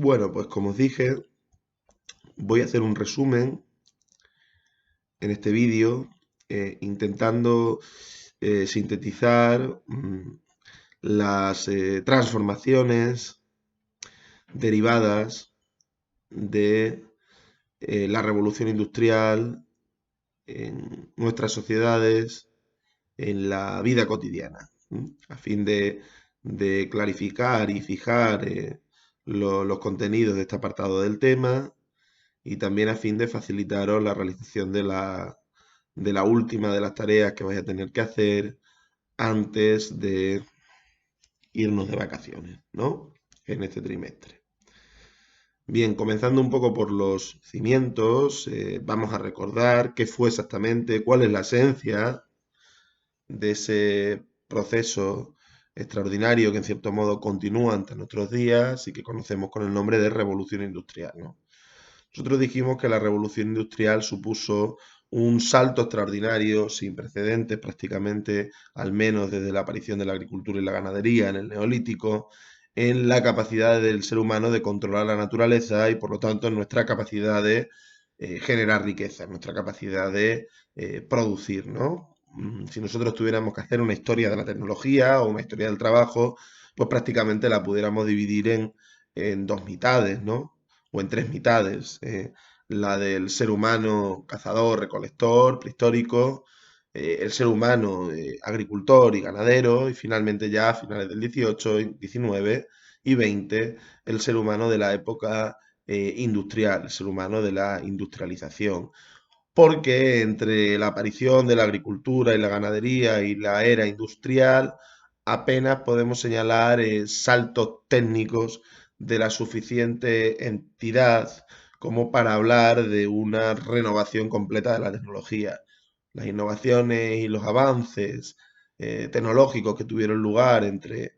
Bueno, pues como os dije, voy a hacer un resumen en este vídeo intentando sintetizar las transformaciones derivadas de la revolución industrial en nuestras sociedades, en la vida cotidiana, a fin de clarificar y fijar los contenidos de este apartado del tema y también a fin de facilitaros la realización de la última de las tareas que vais a tener que hacer antes de irnos de vacaciones, ¿no? En este trimestre. Bien, comenzando un poco por los cimientos, vamos a recordar qué fue exactamente, cuál es la esencia de ese proceso extraordinario que en cierto modo continúa ante nuestros días y que conocemos con el nombre de revolución industrial, ¿no? Nosotros dijimos que la revolución industrial supuso un salto extraordinario, sin precedentes prácticamente, al menos desde la aparición de la agricultura y la ganadería en el Neolítico, en la capacidad del ser humano de controlar la naturaleza y por lo tanto en nuestra capacidad de generar riqueza, en nuestra capacidad de producir, ¿no? Si nosotros tuviéramos que hacer una historia de la tecnología o una historia del trabajo, pues prácticamente la pudiéramos dividir en dos mitades, ¿no? O en tres mitades. La del ser humano cazador, recolector, prehistórico, el ser humano agricultor y ganadero, y finalmente ya a finales del 18, 19 y 20, el ser humano de la época industrial, el ser humano de la industrialización. Porque entre la aparición de la agricultura y la ganadería y la era industrial, apenas podemos señalar saltos técnicos de la suficiente entidad como para hablar de una renovación completa de la tecnología. Las innovaciones y los avances tecnológicos que tuvieron lugar entre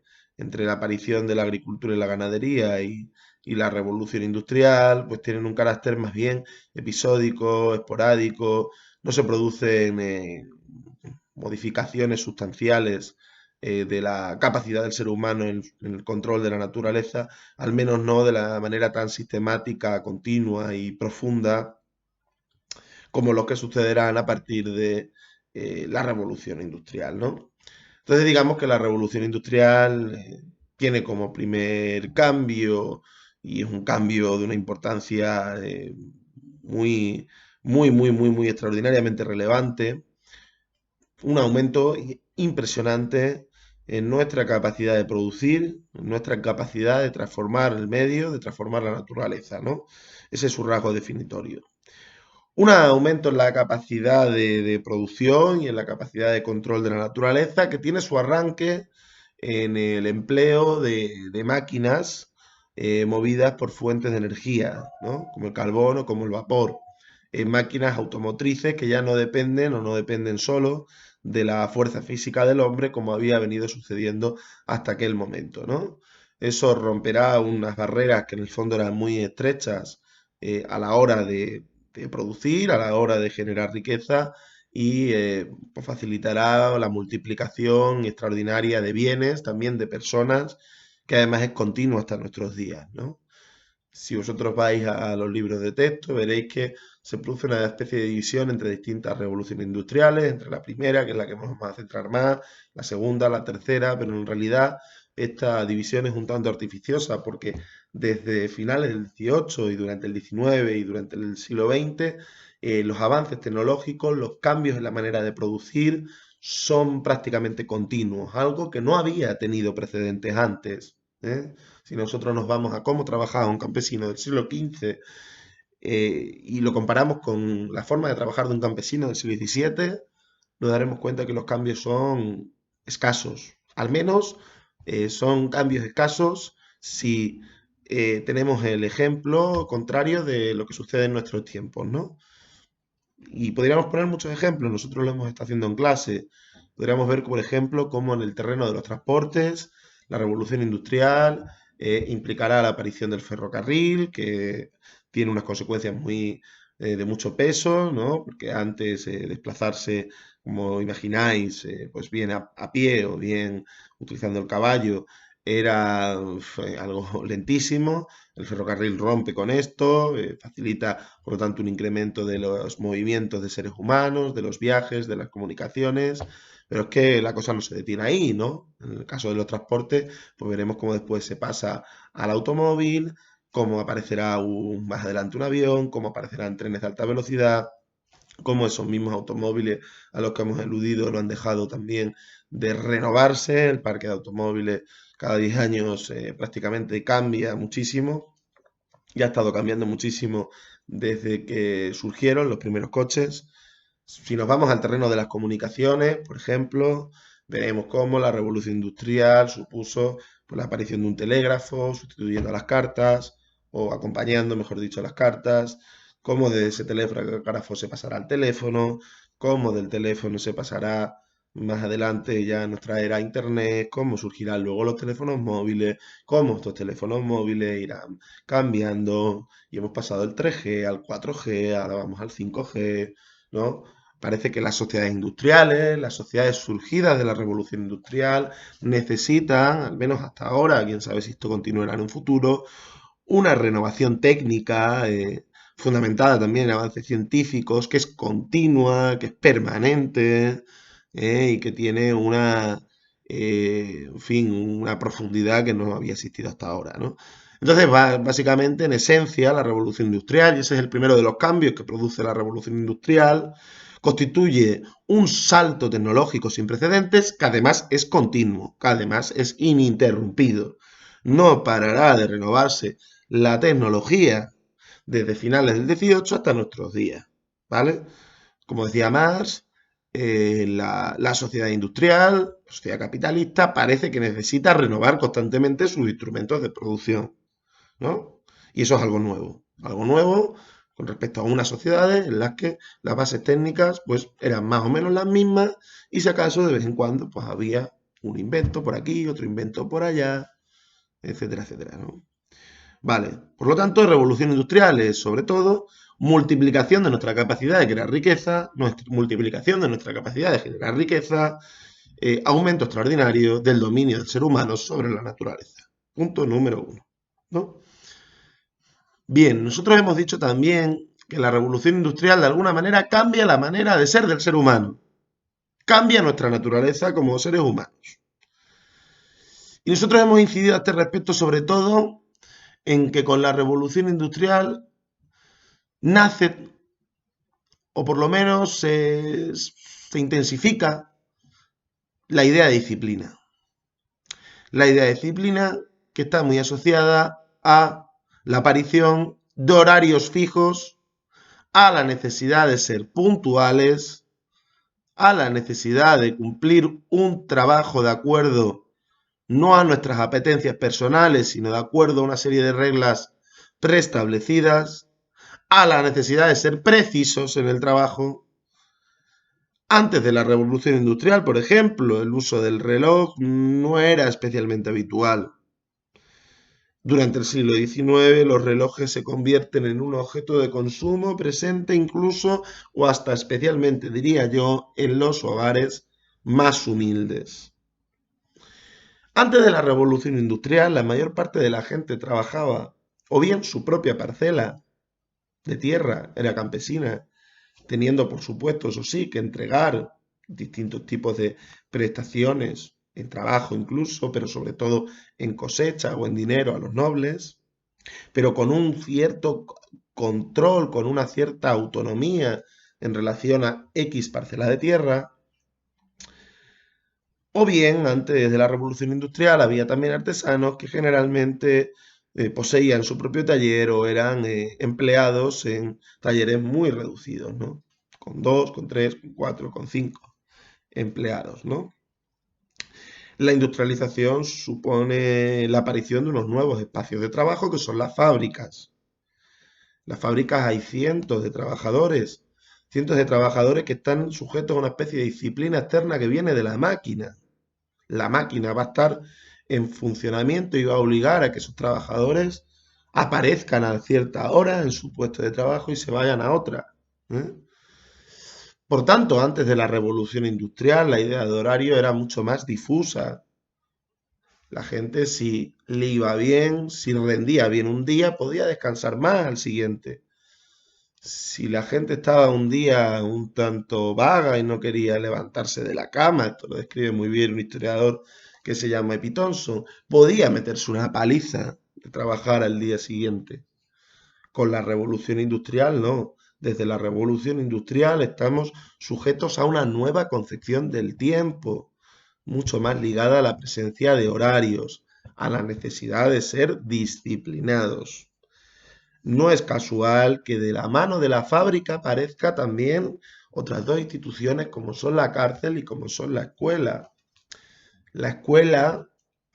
la aparición de la agricultura y la ganadería y la revolución industrial, pues tienen un carácter más bien episódico, esporádico, no se producen modificaciones sustanciales de la capacidad del ser humano en el control de la naturaleza, al menos no de la manera tan sistemática, continua y profunda como los que sucederán a partir de la revolución industrial, ¿no? Entonces digamos que la revolución industrial tiene como primer cambio, y es un cambio de una importancia muy, muy extraordinariamente relevante, un aumento impresionante en nuestra capacidad de producir, en nuestra capacidad de transformar el medio, de transformar la naturaleza, ¿no? Ese es su rasgo definitorio. Un aumento en la capacidad de producción y en la capacidad de control de la naturaleza que tiene su arranque en el empleo de máquinas movidas por fuentes de energía, ¿no? Como el carbón o como el vapor. Máquinas automotrices que ya no dependen o no dependen solo de la fuerza física del hombre como había venido sucediendo hasta aquel momento, ¿no? Eso romperá unas barreras que en el fondo eran muy estrechas a la hora de producir, a la hora de generar riqueza y pues facilitará la multiplicación extraordinaria de bienes, también de personas, que además es continua hasta nuestros días, ¿no? Si vosotros vais a los libros de texto, veréis que se produce una especie de división entre distintas revoluciones industriales, entre la primera, que es la que nos vamos a centrar más, la segunda, la tercera, pero en realidad esta división es un tanto artificiosa porque desde finales del 18 y durante el 19 y durante el siglo XX, los avances tecnológicos, los cambios en la manera de producir son prácticamente continuos, algo que no había tenido precedentes antes, ¿eh? Si nosotros nos vamos a cómo trabajaba un campesino del siglo XV y lo comparamos con la forma de trabajar de un campesino del siglo XVII, nos daremos cuenta que los cambios son escasos. Al menos son cambios escasos si tenemos el ejemplo contrario de lo que sucede en nuestros tiempos, ¿no? Y podríamos poner muchos ejemplos, nosotros lo hemos estado haciendo en clase. Podríamos ver, por ejemplo, cómo en el terreno de los transportes, la revolución industrial implicará la aparición del ferrocarril, que tiene unas consecuencias de mucho peso, ¿no? Porque antes desplazarse, como imagináis, pues bien a pie o bien utilizando el caballo, fue algo lentísimo. El ferrocarril rompe con esto, facilita, por lo tanto, un incremento de los movimientos de seres humanos, de los viajes, de las comunicaciones. Pero es que la cosa no se detiene ahí, ¿no? En el caso de los transportes, pues veremos cómo después se pasa al automóvil, cómo aparecerá más adelante un avión, cómo aparecerán trenes de alta velocidad, cómo esos mismos automóviles a los que hemos eludido no han dejado también de renovarse. El parque de automóviles cada 10 años prácticamente cambia muchísimo y ha estado cambiando muchísimo desde que surgieron los primeros coches. Si nos vamos al terreno de las comunicaciones, por ejemplo, veremos cómo la revolución industrial supuso pues, la aparición de un telégrafo, sustituyendo a las cartas, o acompañando, mejor dicho, a las cartas, cómo de ese telégrafo se pasará al teléfono, cómo del teléfono se pasará más adelante ya en nuestra era Internet, cómo surgirán luego los teléfonos móviles, cómo estos teléfonos móviles irán cambiando, y hemos pasado del 3G al 4G, ahora vamos al 5G, ¿no? Parece que las sociedades industriales, las sociedades surgidas de la revolución industrial, necesitan, al menos hasta ahora, quién sabe si esto continuará en un futuro, una renovación técnica fundamentada también en avances científicos, que es continua, que es permanente y que tiene en fin, una profundidad que no había existido hasta ahora, ¿no? Entonces, básicamente, en esencia, la revolución industrial, y ese es el primero de los cambios que produce la revolución industrial, constituye un salto tecnológico sin precedentes que además es continuo, que además es ininterrumpido. No parará de renovarse la tecnología desde finales del 18 hasta nuestros días, ¿vale? Como decía Marx, la sociedad industrial, la sociedad capitalista, parece que necesita renovar constantemente sus instrumentos de producción, ¿no? Y eso es algo nuevo con respecto a unas sociedades en las que las bases técnicas pues eran más o menos las mismas y si acaso de vez en cuando pues había un invento por aquí, otro invento por allá, etcétera, etcétera, ¿no? Vale, por lo tanto, revolución industrial es sobre todo multiplicación de nuestra capacidad de crear riqueza, multiplicación de nuestra capacidad de generar riqueza, aumento extraordinario del dominio del ser humano sobre la naturaleza. Punto número uno, ¿no? Bien, nosotros hemos dicho también que la revolución industrial de alguna manera cambia la manera de ser del ser humano, cambia nuestra naturaleza como seres humanos. Y nosotros hemos incidido a este respecto sobre todo en que con la revolución industrial nace, o por lo menos se intensifica, la idea de disciplina. La idea de disciplina que está muy asociada a la aparición de horarios fijos, a la necesidad de ser puntuales, a la necesidad de cumplir un trabajo de acuerdo no a nuestras apetencias personales, sino de acuerdo a una serie de reglas preestablecidas, a la necesidad de ser precisos en el trabajo. Antes de la revolución industrial, por ejemplo, el uso del reloj no era especialmente habitual. Durante el siglo XIX los relojes se convierten en un objeto de consumo presente incluso o hasta especialmente, diría yo, en los hogares más humildes. Antes de la revolución industrial, la mayor parte de la gente trabajaba o bien su propia parcela de tierra, era campesina, teniendo por supuesto, eso sí, que entregar distintos tipos de prestaciones, en trabajo incluso, pero sobre todo en cosecha o en dinero a los nobles, pero con un cierto control, con una cierta autonomía en relación a X parcela de tierra. O bien, antes de la revolución industrial, había también artesanos que generalmente poseían su propio taller o eran empleados en talleres muy reducidos, ¿no? Con dos, con tres, con cuatro, con cinco empleados, ¿no? La industrialización supone la aparición de unos nuevos espacios de trabajo que son las fábricas. Las fábricas hay cientos de trabajadores que están sujetos a una especie de disciplina externa que viene de la máquina. La máquina va a estar en funcionamiento y va a obligar a que sus trabajadores aparezcan a cierta hora en su puesto de trabajo y se vayan a otra, ¿eh? Por tanto, antes de la revolución industrial, la idea de horario era mucho más difusa. La gente, si le iba bien, si rendía bien un día, podía descansar más al siguiente. Si la gente estaba un día un tanto vaga y no quería levantarse de la cama, esto lo describe muy bien un historiador que se llama Epi Thompson, podía meterse una paliza de trabajar al día siguiente. Con la revolución industrial, no. Desde la revolución industrial estamos sujetos a una nueva concepción del tiempo, mucho más ligada a la presencia de horarios, a la necesidad de ser disciplinados. No es casual que de la mano de la fábrica aparezca también otras dos instituciones como son la cárcel y como son la escuela. La escuela,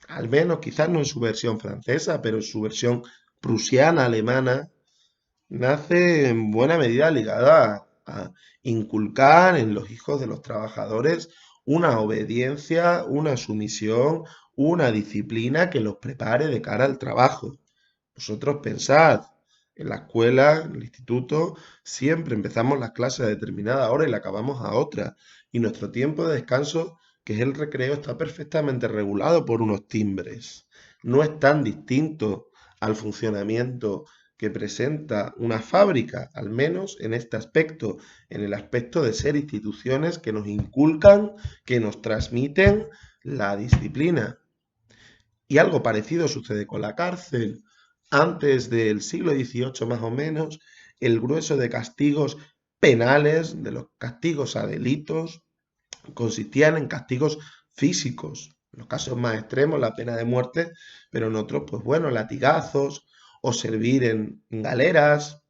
al menos quizás no en su versión francesa, pero en su versión prusiana, alemana, nace en buena medida ligada a inculcar en los hijos de los trabajadores una obediencia, una sumisión, una disciplina que los prepare de cara al trabajo. Vosotros pensad, en la escuela, en el instituto, siempre empezamos las clases a determinada hora y la acabamos a otra. Y nuestro tiempo de descanso, que es el recreo, está perfectamente regulado por unos timbres. No es tan distinto al funcionamiento que presenta una fábrica, al menos en este aspecto, en el aspecto de ser instituciones que nos inculcan, que nos transmiten la disciplina. Y algo parecido sucede con la cárcel. Antes del siglo XVIII más o menos, el grueso de castigos penales, de los castigos a delitos, consistían en castigos físicos. En los casos más extremos, la pena de muerte, pero en otros, pues bueno, latigazos o servir en galeras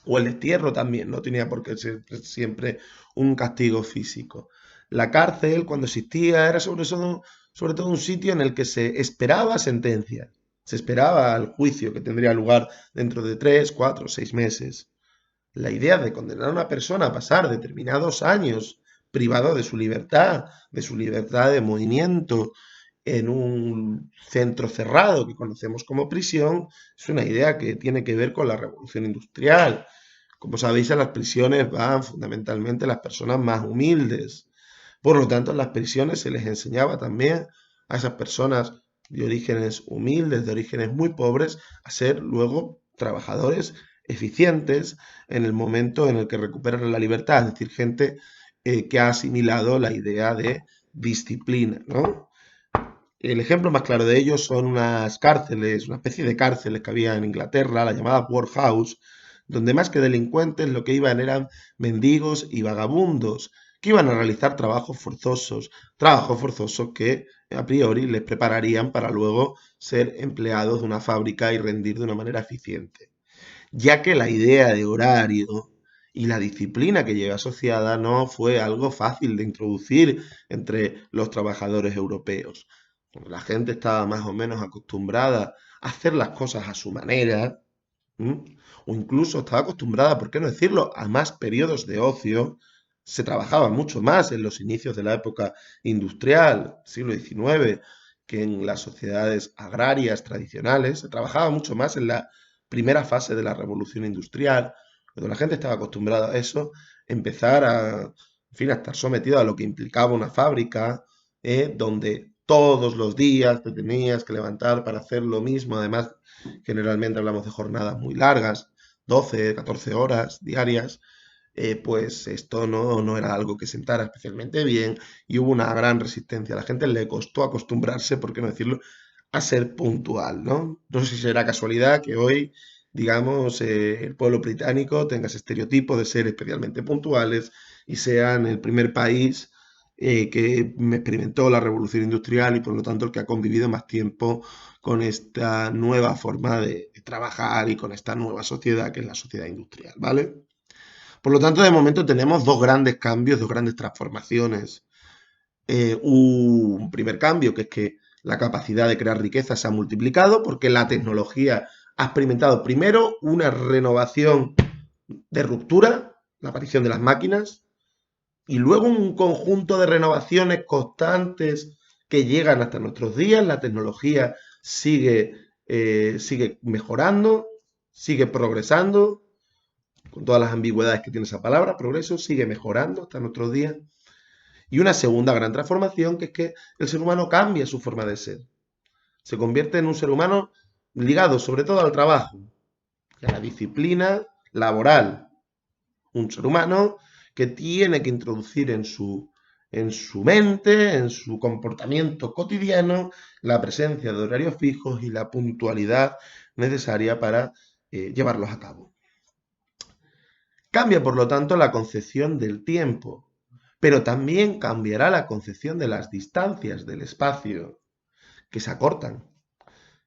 o el destierro también, no tenía por qué ser siempre un castigo físico. La cárcel, cuando existía, era sobre todo un sitio en el que se esperaba sentencia, se esperaba el juicio que tendría lugar dentro de 3, 4, 6 meses. La idea de condenar a una persona a pasar determinados años privado de su libertad de movimiento, en un centro cerrado que conocemos como prisión, es una idea que tiene que ver con la revolución industrial. Como sabéis, a las prisiones van fundamentalmente las personas más humildes. Por lo tanto, en las prisiones se les enseñaba también a esas personas de orígenes humildes, de orígenes muy pobres, a ser luego trabajadores eficientes en el momento en el que recuperan la libertad, es decir, gente que ha asimilado la idea de disciplina, ¿no? El ejemplo más claro de ello son unas cárceles, una especie de cárceles que había en Inglaterra, la llamada workhouse, donde más que delincuentes lo que iban eran mendigos y vagabundos, que iban a realizar trabajos forzosos que a priori les prepararían para luego ser empleados de una fábrica y rendir de una manera eficiente, ya que la idea de horario y la disciplina que lleva asociada no fue algo fácil de introducir entre los trabajadores europeos. La gente estaba más o menos acostumbrada a hacer las cosas a su manera, ¿m? O incluso estaba acostumbrada, ¿por qué no decirlo?, a más periodos de ocio. Se trabajaba mucho más en los inicios de la época industrial, siglo XIX, que en las sociedades agrarias tradicionales. Se trabajaba mucho más en la primera fase de la revolución industrial. Cuando la gente estaba acostumbrada a eso, empezar en fin, a estar sometido a lo que implicaba una fábrica, donde todos los días te tenías que levantar para hacer lo mismo. Además, generalmente hablamos de jornadas muy largas, 12, 14 horas diarias. Pues esto no era algo que sentara especialmente bien y hubo una gran resistencia. A la gente le costó acostumbrarse, por qué no decirlo, a ser puntual, ¿no? No sé si será casualidad que hoy, digamos, el pueblo británico tenga ese estereotipo de ser especialmente puntuales y sean el primer país que experimentó la revolución industrial y por lo tanto el que ha convivido más tiempo con esta nueva forma de trabajar y con esta nueva sociedad que es la sociedad industrial, ¿vale? Por lo tanto, de momento tenemos dos grandes cambios, dos grandes transformaciones. Un primer cambio, que es que la capacidad de crear riqueza se ha multiplicado porque la tecnología ha experimentado primero una renovación de ruptura, la aparición de las máquinas, y luego un conjunto de renovaciones constantes que llegan hasta nuestros días. La tecnología sigue mejorando, sigue progresando, con todas las ambigüedades que tiene esa palabra. Progreso sigue mejorando hasta nuestros días. Y una segunda gran transformación, que es que el ser humano cambia su forma de ser. Se convierte en un ser humano ligado sobre todo al trabajo y a la disciplina laboral. Un ser humano que tiene que introducir en su mente, en su comportamiento cotidiano, la presencia de horarios fijos y la puntualidad necesaria para llevarlos a cabo. Cambia, por lo tanto, la concepción del tiempo, pero también cambiará la concepción de las distancias del espacio, que se acortan.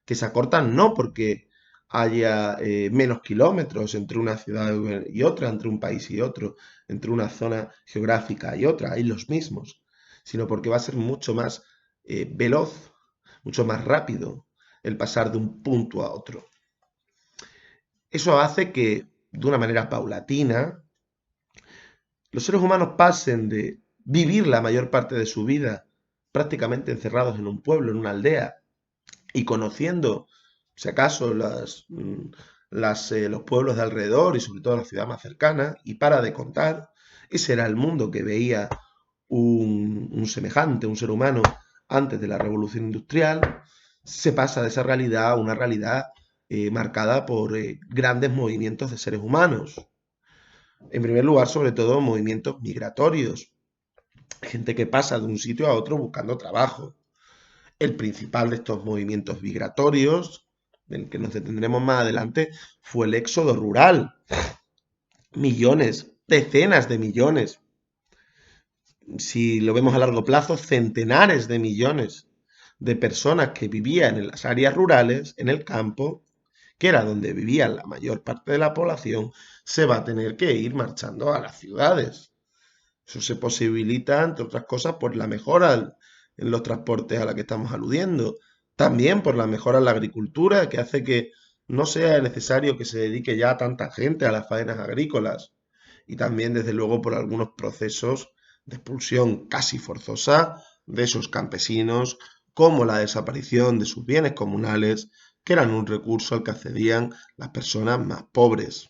Que se acortan no porque haya menos kilómetros entre una ciudad y otra, entre un país y otro, entre una zona geográfica y otra, hay los mismos, sino porque va a ser mucho más veloz, mucho más rápido el pasar de un punto a otro. Eso hace que, de una manera paulatina, los seres humanos pasen de vivir la mayor parte de su vida prácticamente encerrados en un pueblo, en una aldea, y conociendo, si acaso, los pueblos de alrededor y sobre todo la ciudad más cercana, y para de contar, ese era el mundo que veía un semejante, un ser humano, antes de la revolución industrial. Se pasa de esa realidad a una realidad marcada por grandes movimientos de seres humanos. En primer lugar, sobre todo, movimientos migratorios. Gente que pasa de un sitio a otro buscando trabajo. El principal de estos movimientos migratorios, del que nos detendremos más adelante, fue el éxodo rural. Millones, decenas de millones. Si lo vemos a largo plazo, centenares de millones de personas que vivían en las áreas rurales, en el campo, que era donde vivía la mayor parte de la población, se va a tener que ir marchando a las ciudades. Eso se posibilita, entre otras cosas, por la mejora en los transportes a la que estamos aludiendo. También por la mejora en la agricultura, que hace que no sea necesario que se dedique ya tanta gente a las faenas agrícolas. Y también, desde luego, por algunos procesos de expulsión casi forzosa de esos campesinos, como la desaparición de sus bienes comunales, que eran un recurso al que accedían las personas más pobres.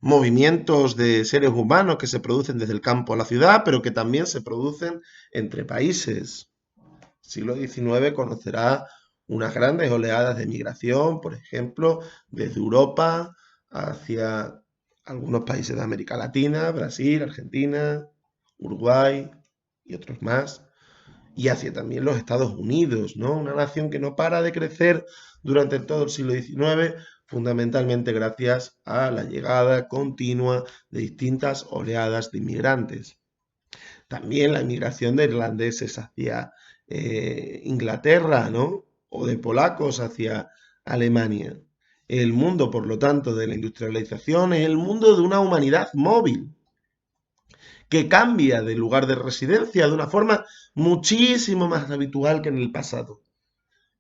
Movimientos de seres humanos que se producen desde el campo a la ciudad, pero que también se producen entre países. El siglo XIX conocerá unas grandes oleadas de migración, por ejemplo, desde Europa hacia algunos países de América Latina, Brasil, Argentina, Uruguay y otros más, y hacia también los Estados Unidos, ¿no? Una nación que no para de crecer durante todo el siglo XIX, fundamentalmente gracias a la llegada continua de distintas oleadas de inmigrantes. También la inmigración de irlandeses hacia Inglaterra, ¿no? O de polacos hacia Alemania. El mundo, por lo tanto, de la industrialización es el mundo de una humanidad móvil, que cambia de lugar de residencia de una forma muchísimo más habitual que en el pasado.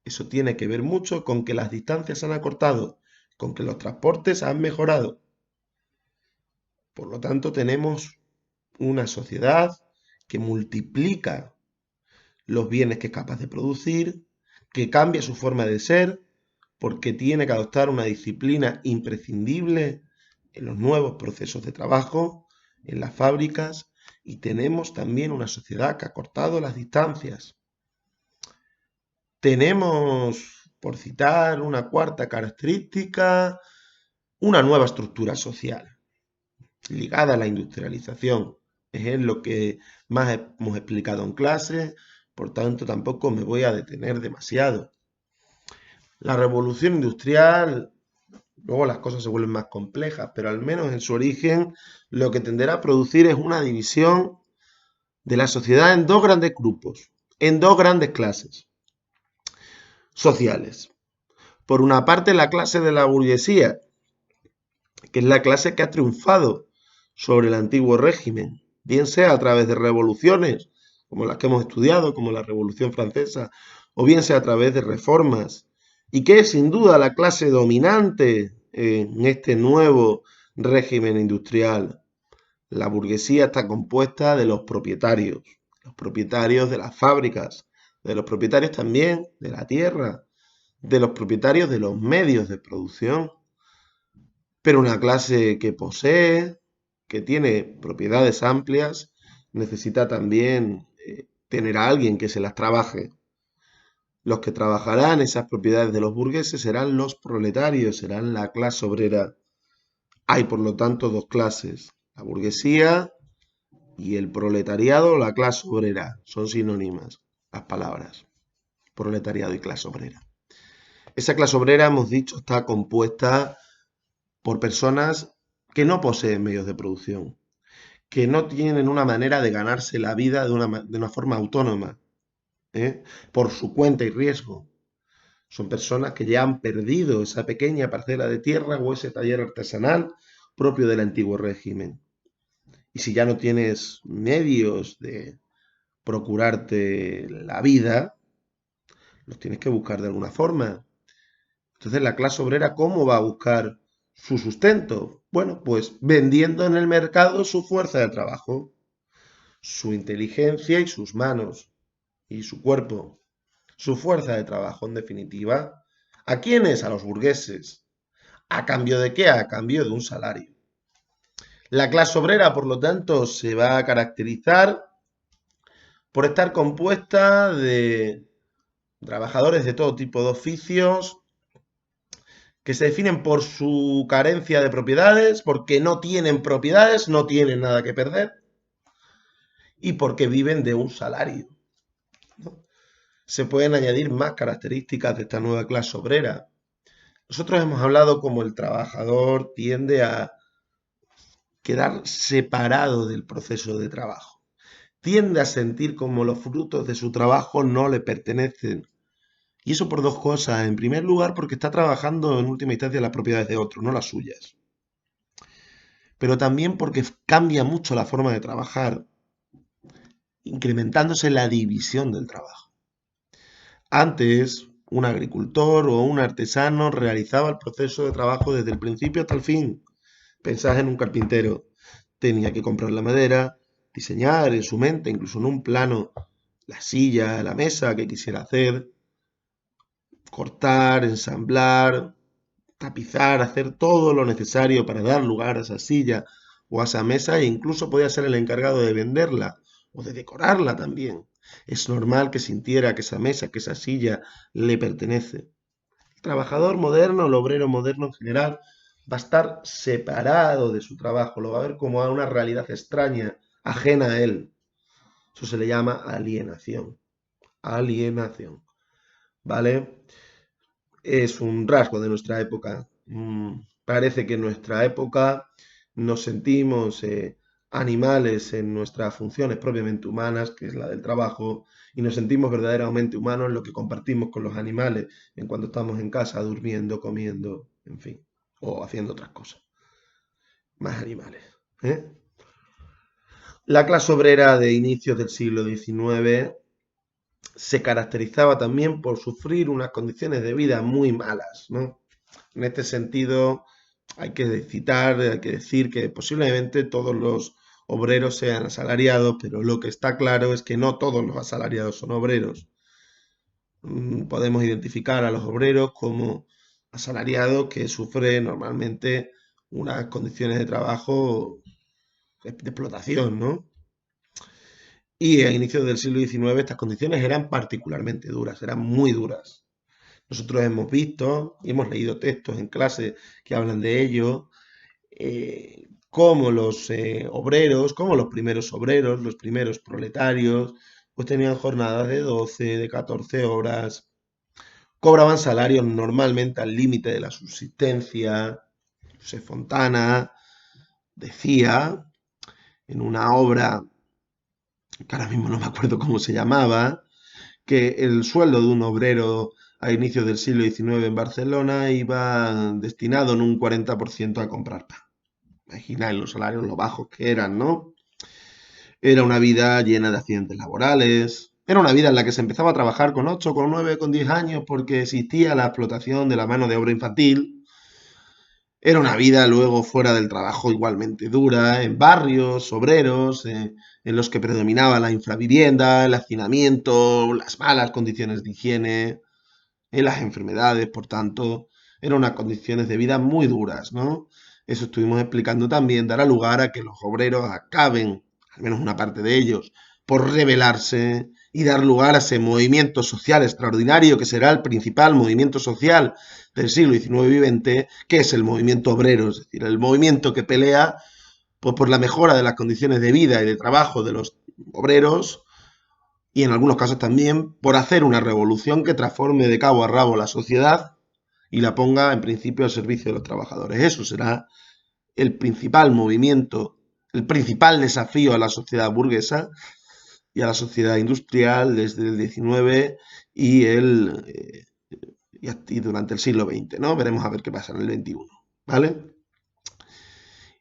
Eso tiene que ver mucho con que las distancias se han acortado, con que los transportes han mejorado. Por lo tanto, tenemos una sociedad que multiplica los bienes que es capaz de producir, que cambia su forma de ser, porque tiene que adoptar una disciplina imprescindible en los nuevos procesos de trabajo, en las fábricas, y tenemos también una sociedad que ha cortado las distancias. Tenemos, por citar una cuarta característica, una nueva estructura social ligada a la industrialización. Es lo que más hemos explicado en clase, por tanto tampoco me voy a detener demasiado. La revolución industrial, luego las cosas se vuelven más complejas, pero al menos en su origen lo que tenderá a producir es una división de la sociedad en dos grandes grupos, en dos grandes clases sociales. Por una parte, la clase de la burguesía, que es la clase que ha triunfado sobre el antiguo régimen, bien sea a través de revoluciones, como las que hemos estudiado, como la Revolución Francesa, o bien sea a través de reformas, y que es sin duda la clase dominante en este nuevo régimen industrial. La burguesía está compuesta de los propietarios de las fábricas, de los propietarios también de la tierra, de los propietarios de los medios de producción, pero una clase que posee, que tiene propiedades amplias, necesita también tener a alguien que se las trabaje. Los que trabajarán esas propiedades de los burgueses serán los proletarios, serán la clase obrera. Hay, por lo tanto, dos clases, la burguesía y el proletariado, la clase obrera. Son sinónimas las palabras, proletariado y clase obrera. Esa clase obrera, hemos dicho, está compuesta por personas que no poseen medios de producción, que no tienen una manera de ganarse la vida de una forma autónoma, por su cuenta y riesgo. Son personas que ya han perdido esa pequeña parcela de tierra o ese taller artesanal propio del antiguo régimen. Y si ya no tienes medios de procurarte la vida, los tienes que buscar de alguna forma. Entonces, la clase obrera, ¿cómo va a buscar su sustento? Bueno, pues vendiendo en el mercado su fuerza de trabajo, su inteligencia y sus manos y su cuerpo, su fuerza de trabajo, en definitiva. ¿A quiénes? A los burgueses. ¿A cambio de qué? A cambio de un salario. La clase obrera, por lo tanto, se va a caracterizar por estar compuesta de trabajadores de todo tipo de oficios que se definen por su carencia de propiedades, porque no tienen propiedades, no tienen nada que perder y porque viven de un salario, ¿no? Se pueden añadir más características de esta nueva clase obrera. Nosotros hemos hablado como el trabajador tiende a quedar separado del proceso de trabajo. Tiende a sentir como los frutos de su trabajo no le pertenecen. Y eso por dos cosas. En primer lugar, porque está trabajando en última instancia las propiedades de otros, no las suyas. Pero también porque cambia mucho la forma de trabajar, incrementándose la división del trabajo. Antes, un agricultor o un artesano realizaba el proceso de trabajo desde el principio hasta el fin. Pensás en un carpintero. Tenía que comprar la madera, diseñar en su mente, incluso en un plano, la silla, la mesa que quisiera hacer, cortar, ensamblar, tapizar, hacer todo lo necesario para dar lugar a esa silla o a esa mesa e incluso podía ser el encargado de venderla o de decorarla también. Es normal que sintiera que esa mesa, que esa silla le pertenece. El trabajador moderno, el obrero moderno en general, va a estar separado de su trabajo, lo va a ver como a una realidad extraña, ajena a él. Eso se le llama alienación. Alienación. ¿Vale? Es un rasgo de nuestra época. Parece que en nuestra época nos sentimos animales en nuestras funciones propiamente humanas, que es la del trabajo, y nos sentimos verdaderamente humanos en lo que compartimos con los animales, en cuando estamos en casa durmiendo, comiendo, en fin, o haciendo otras cosas. Más animales. ¿eh? La clase obrera de inicios del siglo XIX se caracterizaba también por sufrir unas condiciones de vida muy malas, ¿no? En este sentido, hay que citar, hay que decir que posiblemente todos los obreros sean asalariados, pero lo que está claro es que no todos los asalariados son obreros. Podemos identificar a los obreros como asalariados que sufren normalmente unas condiciones de trabajo de explotación, ¿no? Y a inicios del siglo XIX estas condiciones eran particularmente duras, eran muy duras. Nosotros hemos visto y hemos leído textos en clase que hablan de ello, cómo los obreros, como los primeros obreros, los primeros proletarios, pues tenían jornadas de 12, de 14 horas, cobraban salarios normalmente al límite de la subsistencia. José Fontana decía en una obra, que ahora mismo no me acuerdo cómo se llamaba, que el sueldo de un obrero a inicios del siglo XIX en Barcelona iba destinado en un 40% a comprar pan. Imagináis los salarios, lo bajos que eran, ¿no? Era una vida llena de accidentes laborales. Era una vida en la que se empezaba a trabajar con 8, con 9, con 10 años porque existía la explotación de la mano de obra infantil. Era una vida luego fuera del trabajo igualmente dura, en barrios obreros, en los que predominaba la infravivienda, el hacinamiento, las malas condiciones de higiene, las enfermedades, por tanto, eran unas condiciones de vida muy duras, ¿no? Eso estuvimos explicando también, dará lugar a que los obreros acaben, al menos una parte de ellos, por rebelarse y dar lugar a ese movimiento social extraordinario que será el principal movimiento social del siglo XIX y XX, que es el movimiento obrero, es decir, el movimiento que pelea pues, por la mejora de las condiciones de vida y de trabajo de los obreros y en algunos casos también por hacer una revolución que transforme de cabo a rabo la sociedad y la ponga en principio al servicio de los trabajadores. Eso será el principal movimiento, el principal desafío a la sociedad burguesa y a la sociedad industrial desde el XIX y, y durante el siglo XX, ¿no? Veremos a ver qué pasa en el XXI, ¿vale?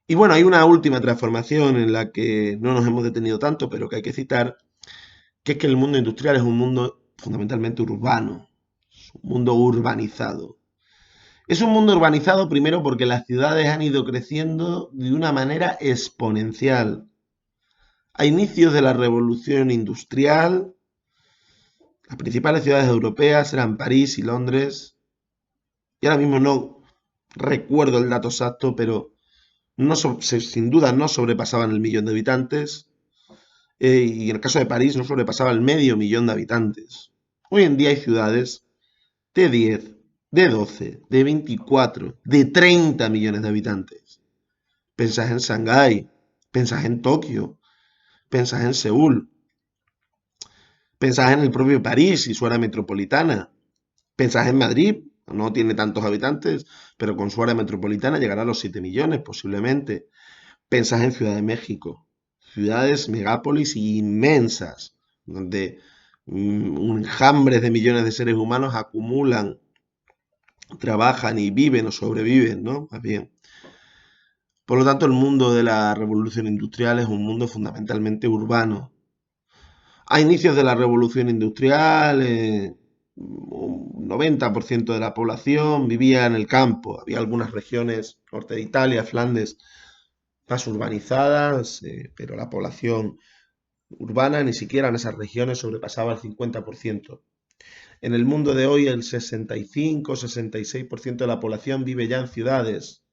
Y bueno, hay una última transformación en la que no nos hemos detenido tanto, pero que hay que citar, que es que el mundo industrial es un mundo fundamentalmente urbano, es un mundo urbanizado. Es un mundo urbanizado primero porque las ciudades han ido creciendo de una manera exponencial. A inicios de la revolución industrial, las principales ciudades europeas eran París y Londres. Y ahora mismo no recuerdo el dato exacto, pero no sin duda no sobrepasaban el millón de habitantes. Y en el caso de París no sobrepasaba el medio millón de habitantes. Hoy en día hay ciudades de 10, de 12, de 24, de 30 millones de habitantes. Pensás en Shanghái, pensás en Tokio, pensás en Seúl, pensás en el propio París y su área metropolitana, pensás en Madrid, no tiene tantos habitantes, pero con su área metropolitana llegará a los 7 millones posiblemente. Pensás en Ciudad de México, ciudades megápolis inmensas, donde un enjambres de millones de seres humanos acumulan, trabajan y viven o sobreviven, ¿no? Más bien. Por lo tanto, el mundo de la revolución industrial es un mundo fundamentalmente urbano. A inicios de la revolución industrial, un 90% de la población vivía en el campo. Había algunas regiones, norte de Italia, Flandes, más urbanizadas, pero la población urbana ni siquiera en esas regiones sobrepasaba el 50%. En el mundo de hoy, el 65-66% de la población vive ya en ciudades.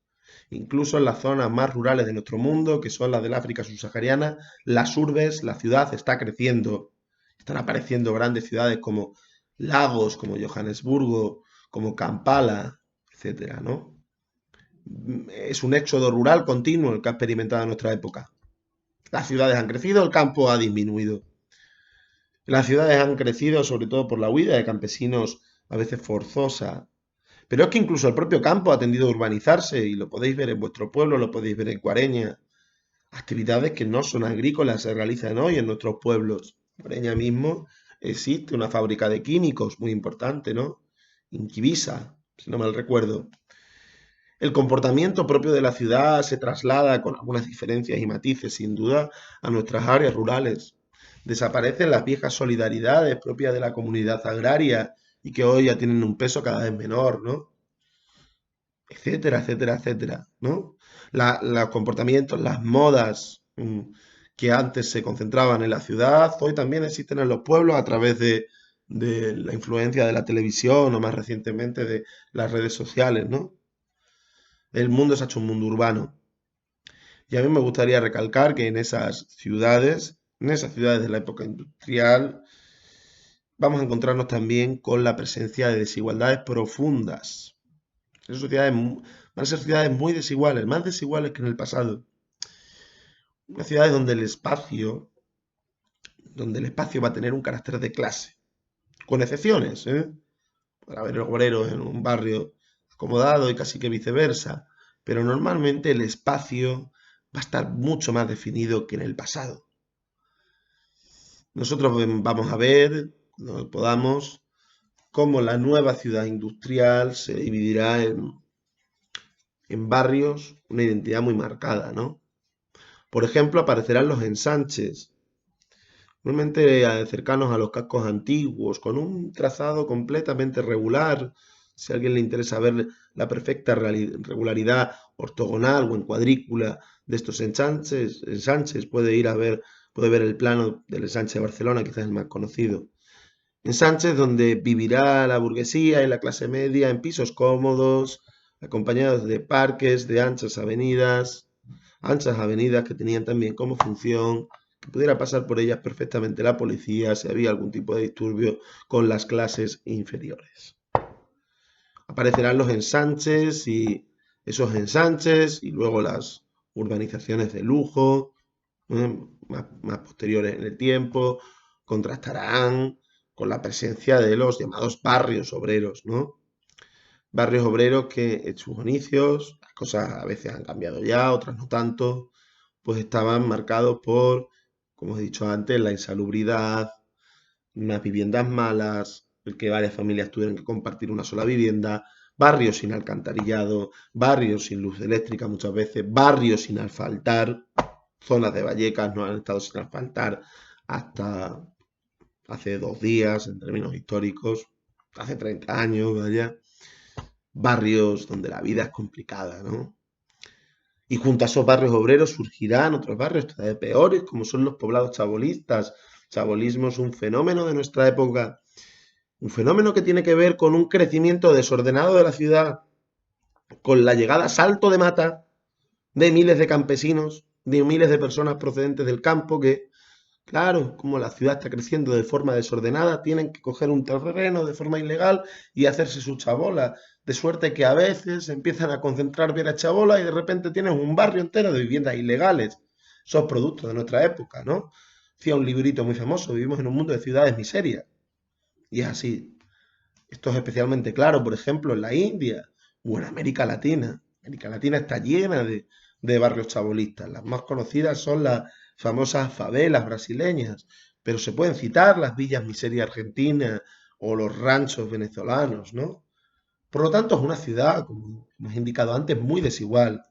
Incluso en las zonas más rurales de nuestro mundo, que son las del África subsahariana, las urbes, la ciudad está creciendo. Están apareciendo grandes ciudades como Lagos, como Johannesburgo, como Kampala, etcétera, ¿no? Es un éxodo rural continuo el que ha experimentado en nuestra época. Las ciudades han crecido, el campo ha disminuido. Las ciudades han crecido sobre todo por la huida de campesinos a veces forzosa. Pero es que incluso el propio campo ha tendido a urbanizarse y lo podéis ver en vuestro pueblo, lo podéis ver en Cuareña. Actividades que no son agrícolas se realizan hoy en nuestros pueblos. En Cuareña mismo existe una fábrica de químicos muy importante, ¿no? Inquivisa, si no mal recuerdo. El comportamiento propio de la ciudad se traslada con algunas diferencias y matices, sin duda, a nuestras áreas rurales. Desaparecen las viejas solidaridades propias de la comunidad agraria y que hoy ya tienen un peso cada vez menor, ¿no? Etcétera, etcétera, etcétera, ¿no? Los comportamientos, las modas que antes se concentraban en la ciudad, hoy también existen en los pueblos a través de la influencia de la televisión o más recientemente de las redes sociales, ¿no? El mundo se ha hecho un mundo urbano. Y a mí me gustaría recalcar que en esas ciudades de la época industrial, vamos a encontrarnos también con la presencia de desigualdades profundas. Esas sociedades van a ser ciudades muy desiguales, más desiguales que en el pasado. Unas ciudades donde el espacio va a tener un carácter de clase, con excepciones, ¿eh? Para haber obreros en un barrio acomodado y casi que viceversa, pero normalmente el espacio va a estar mucho más definido que en el pasado. Nosotros vamos a ver, cuando podamos, cómo la nueva ciudad industrial se dividirá en barrios, una identidad muy marcada, ¿no? Por ejemplo, aparecerán los ensanches, normalmente cercanos a los cascos antiguos, con un trazado completamente regular. Si a alguien le interesa ver la perfecta regularidad ortogonal o en cuadrícula de estos ensanches puede ver el plano del ensanche de Barcelona, quizás el más conocido. Ensanches donde vivirá la burguesía y la clase media en pisos cómodos, acompañados de parques, de anchas avenidas que tenían también como función que pudiera pasar por ellas perfectamente la policía si había algún tipo de disturbio con las clases inferiores. Aparecerán los ensanches y esos ensanches y luego las urbanizaciones de lujo, más posteriores en el tiempo, contrastarán con la presencia de los llamados barrios obreros, ¿no? Barrios obreros que en sus inicios, las cosas a veces han cambiado ya, otras no tanto, pues estaban marcados por, como he dicho antes, la insalubridad, unas viviendas malas, el que varias familias tuvieran que compartir una sola vivienda, barrios sin alcantarillado, barrios sin luz eléctrica muchas veces, barrios sin asfaltar, zonas de Vallecas no han estado sin asfaltar hasta hace 2 días en términos históricos, hace 30 años, vaya, barrios donde la vida es complicada, ¿no? Y junto a esos barrios obreros surgirán otros barrios todavía peores, como son los poblados chabolistas. Chabolismo es un fenómeno de nuestra época, un fenómeno que tiene que ver con un crecimiento desordenado de la ciudad, con la llegada a salto de mata de miles de campesinos, de miles de personas procedentes del campo que, claro, como la ciudad está creciendo de forma desordenada, tienen que coger un terreno de forma ilegal y hacerse su chabola. De suerte que a veces se empiezan a concentrar bien a chabola y de repente tienes un barrio entero de viviendas ilegales. Son productos de nuestra época, ¿no? Decía un librito muy famoso, vivimos en un mundo de ciudades miserias. Y es así. Esto es especialmente claro, por ejemplo, en la India o en América Latina. América Latina está llena de barrios chabolistas. Las más conocidas son las famosas favelas brasileñas, pero se pueden citar las villas miseria argentinas o los ranchos venezolanos, ¿no? Por lo tanto, es una ciudad, como hemos indicado antes, muy desigual.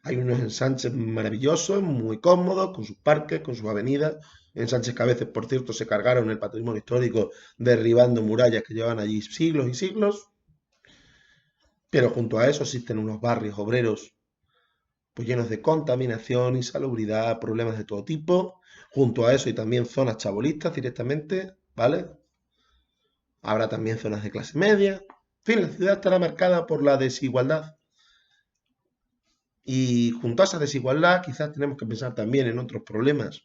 Hay unos ensanches maravillosos, muy cómodos, con sus parques, con sus avenidas. Ensanches que a veces, por cierto, se cargaron el patrimonio histórico derribando murallas que llevan allí siglos y siglos. Pero junto a eso existen unos barrios obreros pues llenos de contaminación, insalubridad, problemas de todo tipo. Junto a eso hay también zonas chabolistas directamente, ¿vale? Habrá también zonas de clase media. En fin, la ciudad estará marcada por la desigualdad. Y junto a esa desigualdad, quizás tenemos que pensar también en otros problemas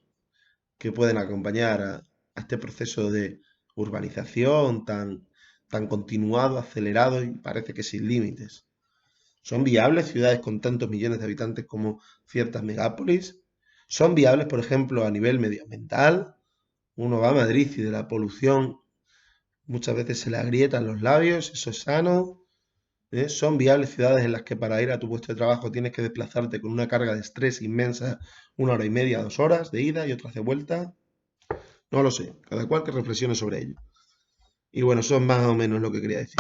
que pueden acompañar a este proceso de urbanización tan continuado, acelerado y parece que sin límites. ¿Son viables ciudades con tantos millones de habitantes como ciertas megápolis? ¿Son viables, por ejemplo, a nivel medioambiental? Uno va a Madrid y de la polución muchas veces se le agrietan los labios, eso es sano. ¿Son viables ciudades en las que para ir a tu puesto de trabajo tienes que desplazarte con una carga de estrés inmensa, 1 hora y media, 2 horas de ida y otras de vuelta? No lo sé, cada cual que reflexione sobre ello. Y bueno, eso es más o menos lo que quería decir.